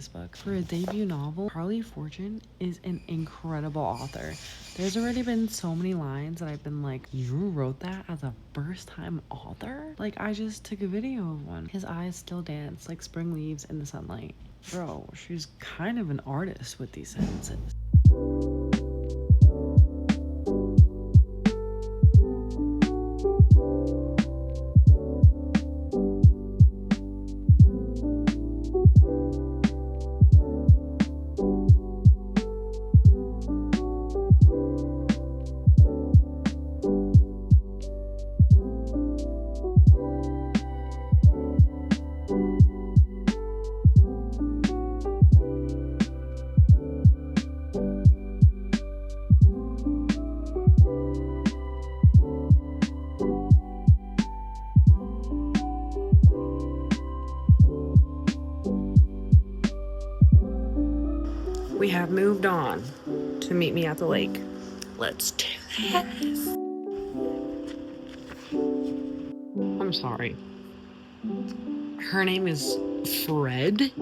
this book. For a debut novel, Carley Fortune is an incredible author. There's already been so many lines that I've been like, you wrote that as a first-time author? Like, I just took a video of one. His eyes still dance like spring leaves in the sunlight. Bro, she's kind of an artist with these sentences. We have moved on to Meet Me at the Lake. Let's do this. I'm sorry. Her name is Fred.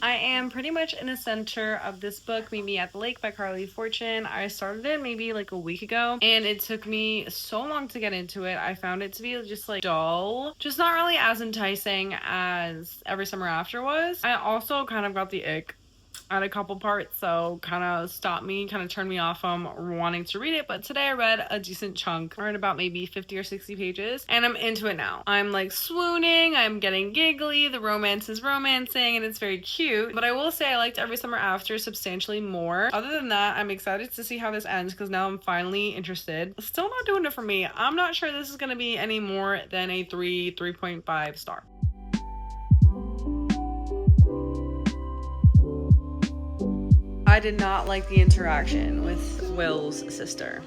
I am pretty much in the center of this book, Meet Me at the Lake by Carley Fortune. I started it maybe like a week ago, and it took me so long to get into it. I found it to be just like dull, just not really as enticing as Every Summer After was. I also kind of got the ick at a couple parts, so kind of stopped me, kind of turned me off from wanting to read it. But today I read a decent chunk. I read about maybe 50 or 60 pages, and I'm into it now. I'm like swooning, I'm getting giggly, the romance is romancing, and it's very cute. But I will say I liked Every Summer After substantially more. Other than that, I'm excited to see how this ends because now I'm finally interested. Still not doing it for me. I'm not sure this is going to be any more than a 3.5 star. I did not like the interaction with Will's sister.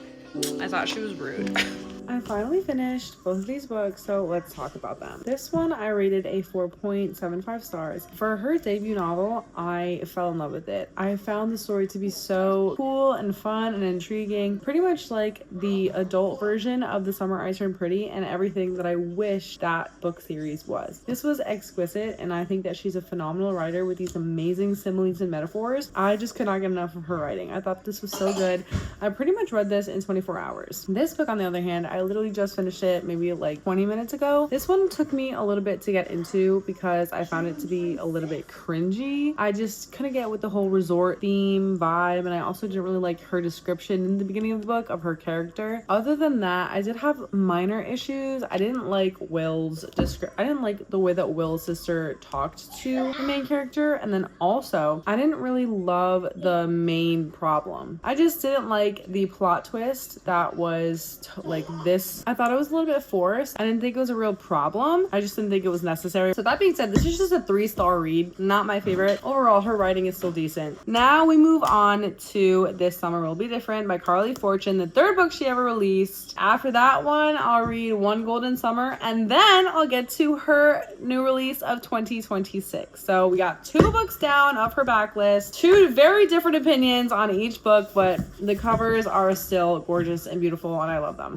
I thought she was rude. I finally finished both of these books, so let's talk about them. This one I rated a 4.75 stars. For her debut novel, I fell in love with it. I found the story to be so cool and fun and intriguing, pretty much like the adult version of The Summer I Turned Pretty and everything that I wish that book series was. This was exquisite, and I think that she's a phenomenal writer with these amazing similes and metaphors. I just could not get enough of her writing. I thought this was so good. I pretty much read this in 24 hours. This book, on the other hand, I literally just finished it maybe like 20 minutes ago. This one took me a little bit to get into because I found it to be a little bit cringy. I just couldn't get with the whole resort theme vibe, and I also didn't really like her description in the beginning of the book of her character. Other than that, I did have minor issues. I didn't like I didn't like the way that Will's sister talked to the main character, and then also I didn't really love the main problem. I just didn't like the plot twist that was like this. I thought it was a little bit forced. I didn't think it was a real problem. I just didn't think it was necessary. So that being said, this is just a 3-star read. Not my favorite. Overall, her writing is still decent. Now we move on to This Summer Will Be Different by Carley Fortune, the third book she ever released. After that one, I'll read One Golden Summer, and then I'll get to her new release of 2026. So we got 2 books down of her backlist, 2 very different opinions on each book, but the covers are still gorgeous and beautiful, and I love them.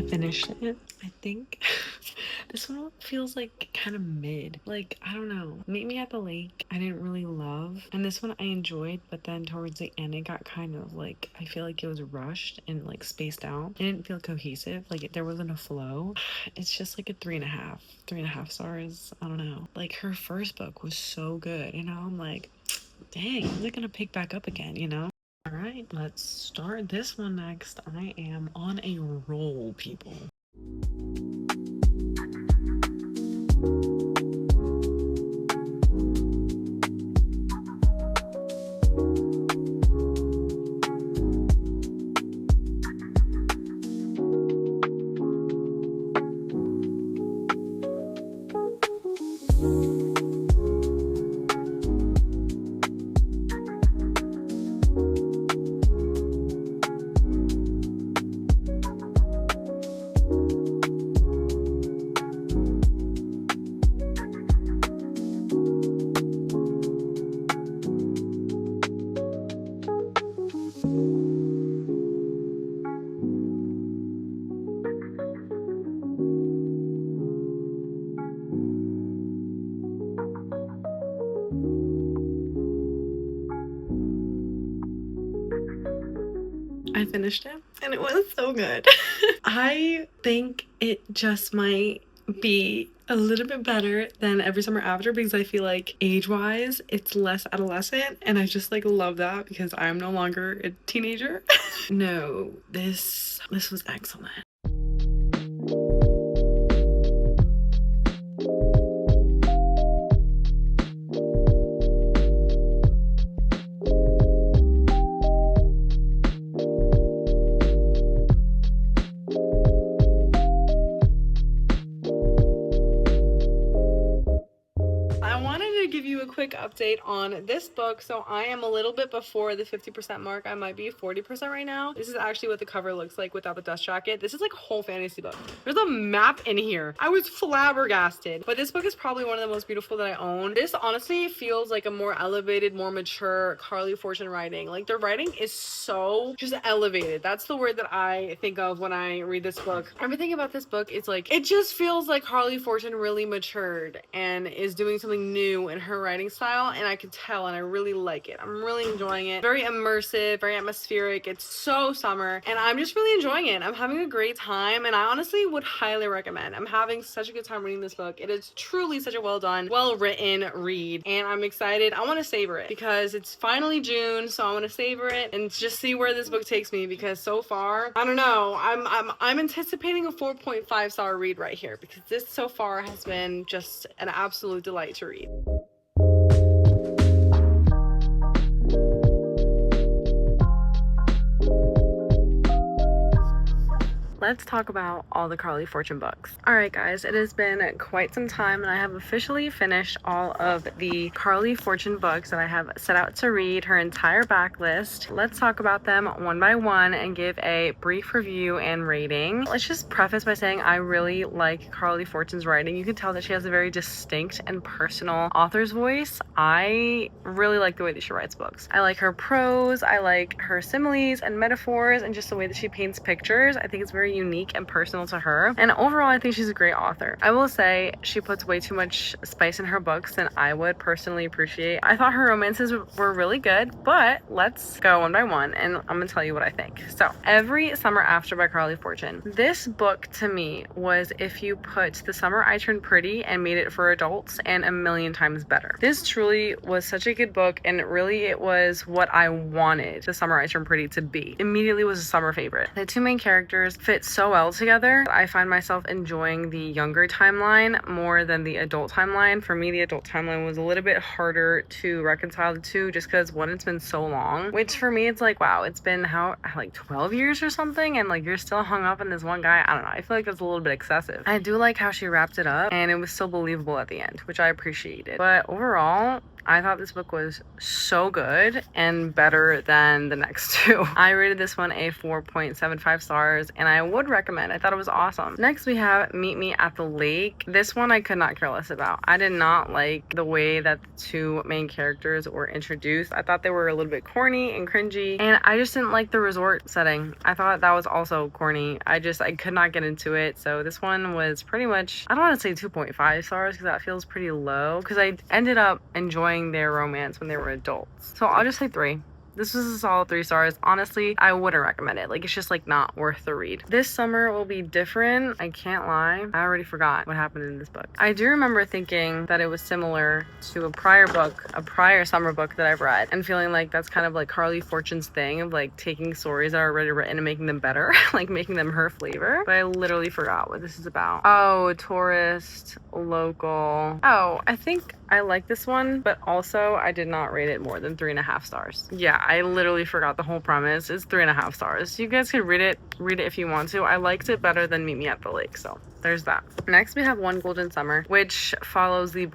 Finished it, I think. This one feels like kind of mid. Like, I don't know. Meet Me at the Lake, I didn't really love. And this one I enjoyed, but then towards the end, it got kind of like, I feel like it was rushed and like spaced out. It didn't feel cohesive. Like, there wasn't a flow. It's just like a 3.5 stars. I don't know. Like, her first book was so good. You know, I'm like, dang, is it gonna pick back up again, you know? All right, let's start this one next. I am on a roll, people. finished it and it was so good. I think it just might be a little bit better than Every Summer After because I feel like age-wise it's less adolescent, and I just like love that because I'm no longer a teenager. No, this was excellent. Quick update on this book. So I am a little bit before the 50% mark. I might be 40% right now. This is actually what the cover looks like without the dust jacket. This is like a whole fantasy book. There's a map in here. I was flabbergasted. But this book is probably one of the most beautiful that I own. This honestly feels like a more elevated, more mature Carley Fortune writing. Like the writing is so just elevated. That's the word that I think of when I read this book. Everything about this book is like, it just feels like Carley Fortune really matured and is doing something new in her writing style, and I can tell, and I really like it. I'm really enjoying it. Very immersive, very atmospheric. It's so summer, and I'm just really enjoying it. I'm having a great time, and I honestly would highly recommend. I'm having such a good time reading this book. It is truly such a well done, well written read, and I'm excited. I want to savor it because it's finally June, so I want to savor it and just see where this book takes me, because so far, I don't know, I'm anticipating a 4.5 star read right here, because this so far has been just an absolute delight to read. Let's talk about all the Carley Fortune books. Alright guys, it has been quite some time and I have officially finished all of the Carley Fortune books that I have set out to read, her entire backlist. Let's talk about them one by one and give a brief review and rating. Let's just preface by saying I really like Carley Fortune's writing. You can tell that she has a very distinct and personal author's voice. I really like the way that she writes books. I like her prose, I like her similes and metaphors, and just the way that she paints pictures. I think it's very unique and personal to her, and overall I think she's a great author. I will say she puts way too much spice in her books than I would personally appreciate. I thought her romances were really good, but let's go one by one and I'm gonna tell you what I think. So, Every Summer After by Carley Fortune. This book to me was if you put The Summer I Turned Pretty and made it for adults, and a million times better. This truly was such a good book, and really it was what I wanted The Summer I Turned Pretty to be. Immediately was a summer favorite. The two main characters fit so well together. I find myself enjoying the younger timeline more than the adult timeline. For me, the adult timeline was a little bit harder to reconcile the two, just because one, it's been so long, which for me it's like, wow, it's been like 12 years or something, and like you're still hung up on this one guy. I don't know, I feel like that's a little bit excessive. I do like how she wrapped it up and it was so believable at the end, which I appreciated. But overall, I thought this book was so good and better than the next two. I rated this one a 4.75 stars and I would recommend. I thought it was awesome. Next we have Meet Me at the Lake. This one I could not care less about. I did not like the way that the two main characters were introduced. I thought they were a little bit corny and cringy, and I just didn't like the resort setting. I thought that was also corny. I could not get into it. So this one was pretty much, I don't want to say 2.5 stars because that feels pretty low, because I ended up enjoying their romance when they were adults. So I'll just say 3. This was a solid 3 stars. Honestly, I wouldn't recommend it. Like, it's just like not worth the read. This summer will be different. I can't lie. I already forgot what happened in this book. I do remember thinking that it was similar to a prior summer book that I've read, and feeling like that's kind of like Carley Fortune's thing of like taking stories that are already written and making them better, like making them her flavor. But I literally forgot what this is about. Oh, tourist, local. Oh, I think I like this one, but also I did not rate it more than 3.5 stars. Yeah, I literally forgot the whole premise. It's 3.5 stars. You guys can read it if you want to. I liked it better than Meet Me at the Lake, so there's that. Next we have One Golden Summer, which follows the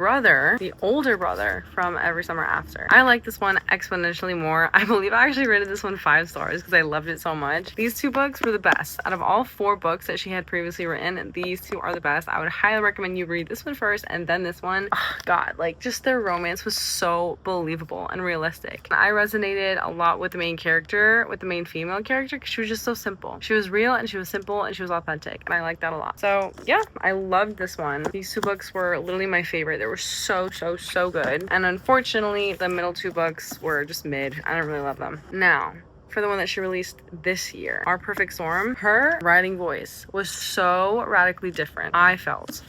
older brother from Every Summer After. I like this one exponentially more. I believe I actually rated this one 5 stars because I loved it so much. These two books were the best. Out of all 4 books that she had previously written, these two are the best. I would highly recommend you read this one first and then this one. Oh, God, like just their romance was so believable and realistic. I resonated a lot with the main character, with the main female character, because she was just so simple. She was real and she was simple and she was authentic, and I like that a lot. So yeah, I loved this one. These 2 books were literally my favorite. They were so good, and unfortunately the middle 2 books were just mid. I don't really love them. Now for the one that she released this year, Our Perfect Storm, her writing voice was so radically different, I felt,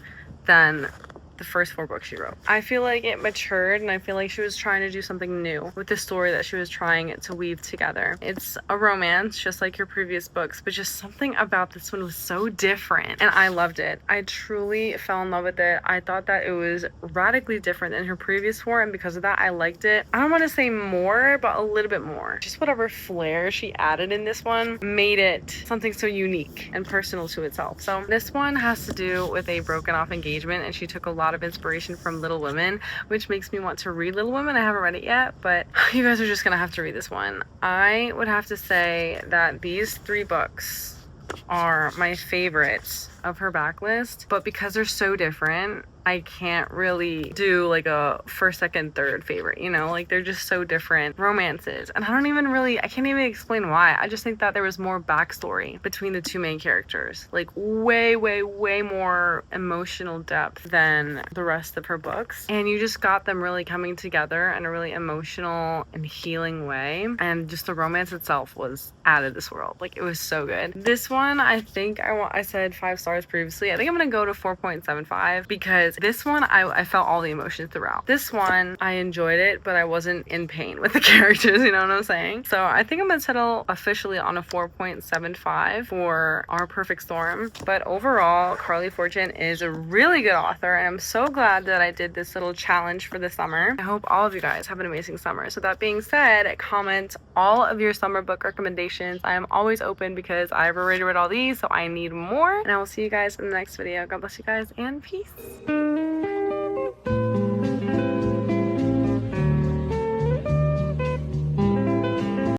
than the first 4 books she wrote. I feel like it matured, and I feel like she was trying to do something new with the story that she was trying to weave together. It's a romance, just like your previous books, but just something about this one was so different, and I loved it. I truly fell in love with it. I thought that it was radically different than her previous 4, and because of that, I liked it. I don't want to say more, but a little bit more. Just whatever flair she added in this one made it something so unique and personal to itself. So this one has to do with a broken off engagement, and she took a lot of inspiration from Little Women, which makes me want to read Little Women. I haven't read it yet, but you guys are just gonna have to read this one. I would have to say that these 3 books are my favorites of her backlist, but because they're so different, I can't really do like a first, second, third favorite, you know, like they're just so different romances. And I can't even explain why. I just think that there was more backstory between the 2 main characters, like way, way, way more emotional depth than the rest of her books. And you just got them really coming together in a really emotional and healing way. And just the romance itself was out of this world. Like, it was so good. This one, I think I said 5 stars previously. I think I'm gonna go to 4.75 because this one, I felt all the emotions throughout. This one, I enjoyed it, but I wasn't in pain with the characters, you know what I'm saying? So I think I'm gonna settle officially on a 4.75 for Our Perfect Storm. But overall, Carley Fortune is a really good author, and I'm so glad that I did this little challenge for the summer. I hope all of you guys have an amazing summer. So that being said, comment all of your summer book recommendations. I am always open because I've already read all these, so I need more. And I will see you guys in the next video. God bless you guys, and peace.